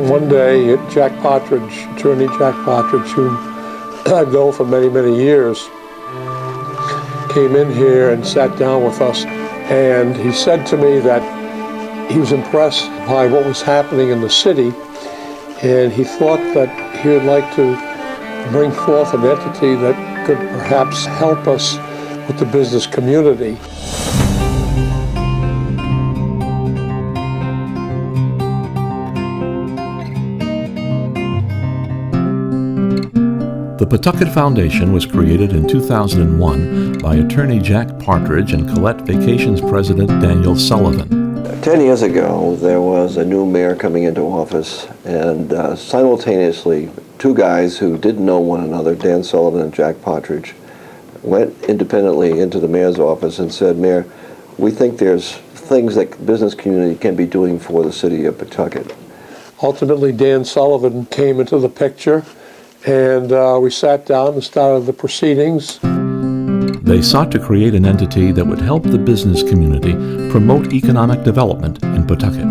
One day, Jack Partridge, attorney Jack Partridge, whom I've known for many, many years, came in here and sat down with us, and he said to me that he was impressed by what was happening in the city, and he thought that he would like to bring forth an entity that could perhaps help us with the business community. The Pawtucket Foundation was created in 2001 by attorney Jack Partridge and Colette Vacations president Daniel Sullivan. 10 years ago, there was a new mayor coming into office, and simultaneously, two guys who didn't know one another, Dan Sullivan and Jack Partridge, went independently into the mayor's office and said, "Mayor, we think there's things that the business community can be doing for the city of Pawtucket." Ultimately, Dan Sullivan came into the picture, and we sat down and started the proceedings. They sought to create an entity that would help the business community promote economic development in Pawtucket.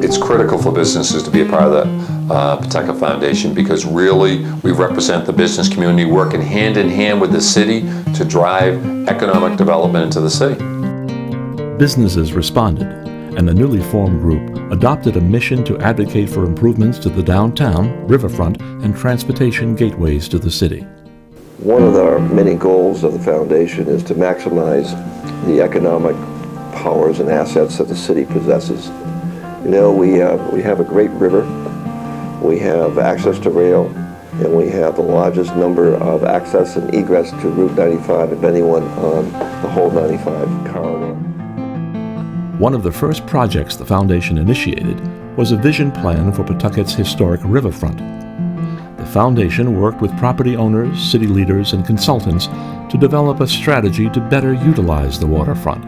It's critical for businesses to be a part of the Pawtucket Foundation because really we represent the business community working hand in hand with the city to drive economic development into the city. Businesses responded, and the newly formed group adopted a mission to advocate for improvements to the downtown, riverfront, and transportation gateways to the city. One of our many goals of the foundation is to maximize the economic powers and assets that the city possesses. You know, we have a great river, we have access to rail, and we have the largest number of access and egress to Route 95 of anyone on the whole 95 corridor. One of the first projects the foundation initiated was a vision plan for Pawtucket's historic riverfront. The foundation worked with property owners, city leaders, and consultants to develop a strategy to better utilize the waterfront.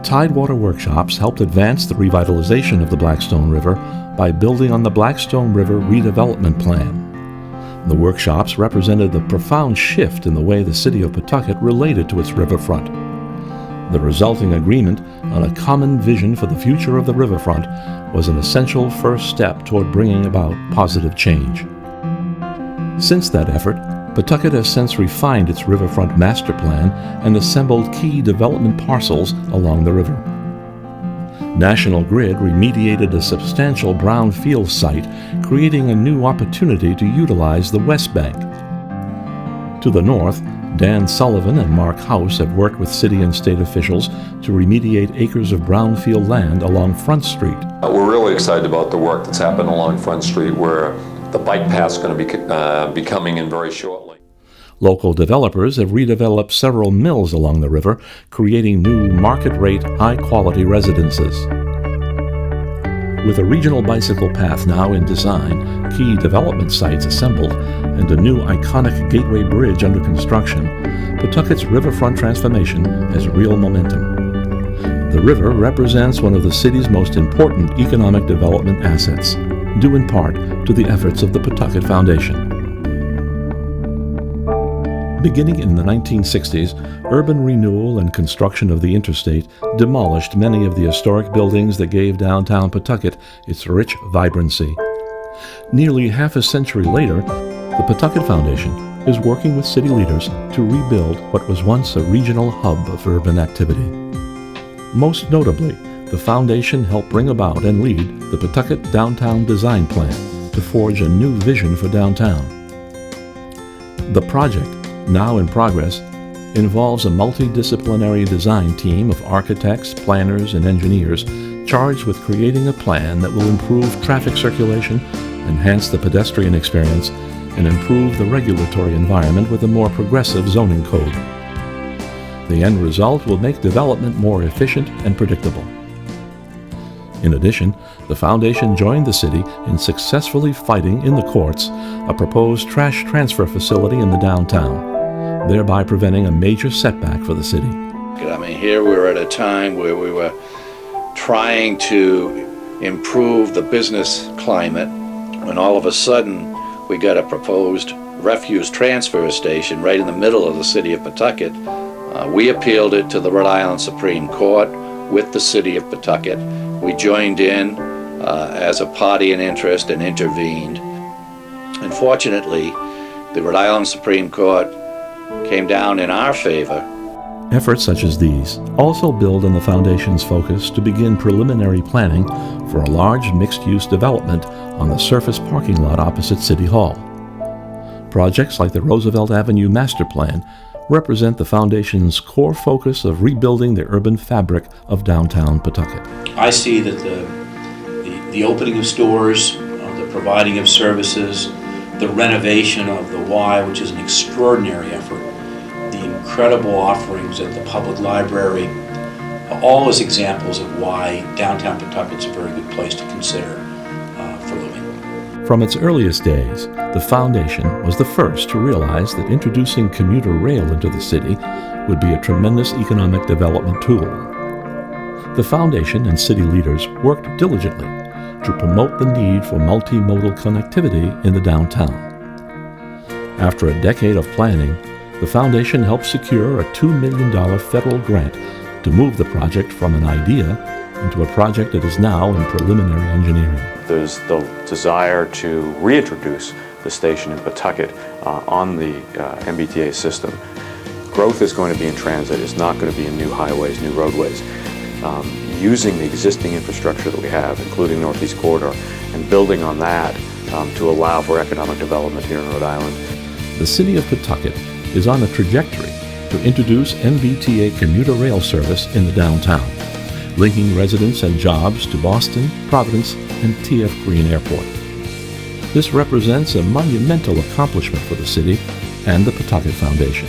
Tidewater workshops helped advance the revitalization of the Blackstone River by building on the Blackstone River redevelopment plan. The workshops represented a profound shift in the way the city of Pawtucket related to its riverfront. The resulting agreement on a common vision for the future of the riverfront was an essential first step toward bringing about positive change. Since that effort, Pawtucket has since refined its riverfront master plan and assembled key development parcels along the river. National Grid remediated a substantial brownfield site, creating a new opportunity to utilize the West Bank. To the north, Dan Sullivan and Mark House have worked with city and state officials to remediate acres of brownfield land along Front Street. We're really excited about the work that's happened along Front Street where the bike path's going to be coming in very shortly. Local developers have redeveloped several mills along the river, creating new market-rate, high-quality residences. With a regional bicycle path now in design, key development sites assembled, and a new iconic gateway bridge under construction, Pawtucket's riverfront transformation has real momentum. The river represents one of the city's most important economic development assets, due in part to the efforts of the Pawtucket Foundation. Beginning in the 1960s, urban renewal and construction of the interstate demolished many of the historic buildings that gave downtown Pawtucket its rich vibrancy. Nearly half a century later, the Pawtucket Foundation is working with city leaders to rebuild what was once a regional hub of urban activity. Most notably, the foundation helped bring about and lead the Pawtucket Downtown Design Plan to forge a new vision for downtown. The project, now in progress, involves a multidisciplinary design team of architects, planners, and engineers charged with creating a plan that will improve traffic circulation, enhance the pedestrian experience, and improve the regulatory environment with a more progressive zoning code. The end result will make development more efficient and predictable. In addition, the foundation joined the city in successfully fighting in the courts a proposed trash transfer facility in the downtown, thereby preventing a major setback for the city. I mean, here we were at a time where we were trying to improve the business climate, when all of a sudden we got a proposed refuse transfer station right in the middle of the city of Pawtucket, We appealed it to the Rhode Island Supreme Court with the city of Pawtucket. We joined in as a party in interest and intervened. Unfortunately, the Rhode Island Supreme Court came down in our favor. Efforts such as these also build on the Foundation's focus to begin preliminary planning for a large mixed-use development on the surface parking lot opposite City Hall. Projects like the Roosevelt Avenue Master Plan represent the Foundation's core focus of rebuilding the urban fabric of downtown Pawtucket. I see that the opening of stores, the providing of services, the renovation of the Y, which is an extraordinary effort, the incredible offerings at the public library, all as examples of why downtown Pawtucket's a very good place to consider for living. From its earliest days, the Foundation was the first to realize that introducing commuter rail into the city would be a tremendous economic development tool. The Foundation and city leaders worked diligently to promote the need for multimodal connectivity in the downtown. After a decade of planning, the Foundation helped secure a $2 million federal grant to move the project from an idea into a project that is now in preliminary engineering. There's the desire to reintroduce the station in Pawtucket on the MBTA system. Growth is going to be in transit. It's not going to be in new highways, new roadways. Using the existing infrastructure that we have, including Northeast Corridor, and building on that to allow for economic development here in Rhode Island. The city of Pawtucket is on a trajectory to introduce MBTA commuter rail service in the downtown, linking residents and jobs to Boston, Providence, and T.F. Green Airport. This represents a monumental accomplishment for the city and the Pawtucket Foundation.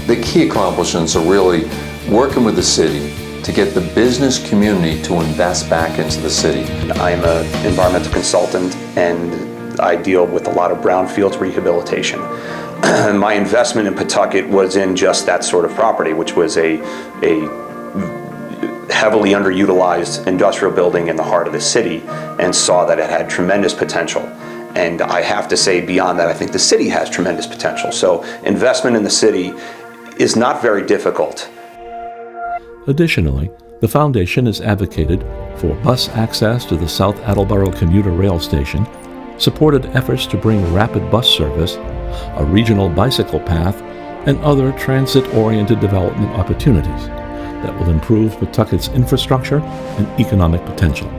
The key accomplishments are really working with the city to get the business community to invest back into the city. I'm an environmental consultant and I deal with a lot of brownfields rehabilitation. My investment in Pawtucket was in just that sort of property, which was a heavily underutilized industrial building in the heart of the city, and saw that it had tremendous potential. And I have to say, beyond that, I think the city has tremendous potential. So investment in the city is not very difficult. Additionally, the Foundation has advocated for bus access to the South Attleboro commuter rail station, supported efforts to bring rapid bus service, a regional bicycle path, and other transit-oriented development opportunities that will improve Pawtucket's infrastructure and economic potential.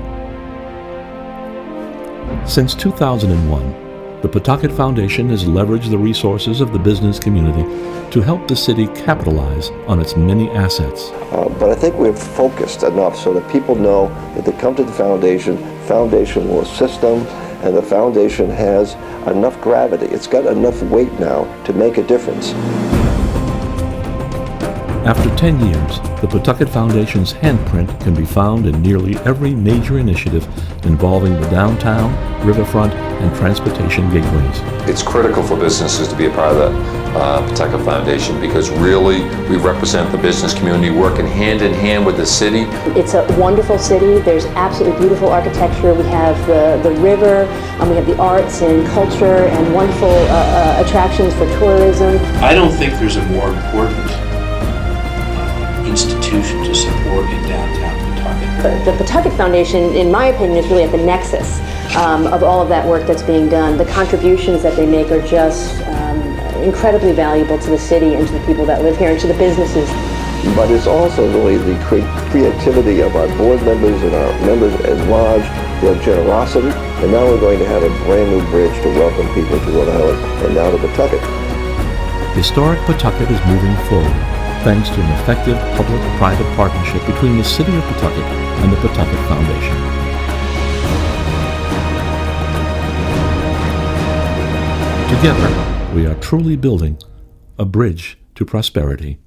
Since 2001, the Pawtucket Foundation has leveraged the resources of the business community to help the city capitalize on its many assets. But I think we've focused enough so that people know that they come to the Foundation will assist them, and the Foundation has enough gravity. It's got enough weight now to make a difference. After 10 years, the Pawtucket Foundation's handprint can be found in nearly every major initiative involving the downtown, riverfront, and transportation gateways. It's critical for businesses to be a part of the Pawtucket Foundation because really we represent the business community working hand in hand with the city. It's a wonderful city. There's absolutely beautiful architecture. We have the river, and we have the arts and culture and wonderful attractions for tourism. I don't think there's a more important institution to support in downtown Pawtucket. The Pawtucket Foundation, in my opinion, is really at the nexus of all of that work that's being done. The contributions that they make are just incredibly valuable to the city and to the people that live here and to the businesses. But it's also really the creativity of our board members and our members at large, their generosity, and now we're going to have a brand new bridge to welcome people to Rhode Island and now to Pawtucket. Historic Pawtucket is moving forward thanks to an effective public-private partnership between the City of Pawtucket and the Pawtucket Foundation. Together, we are truly building a bridge to prosperity.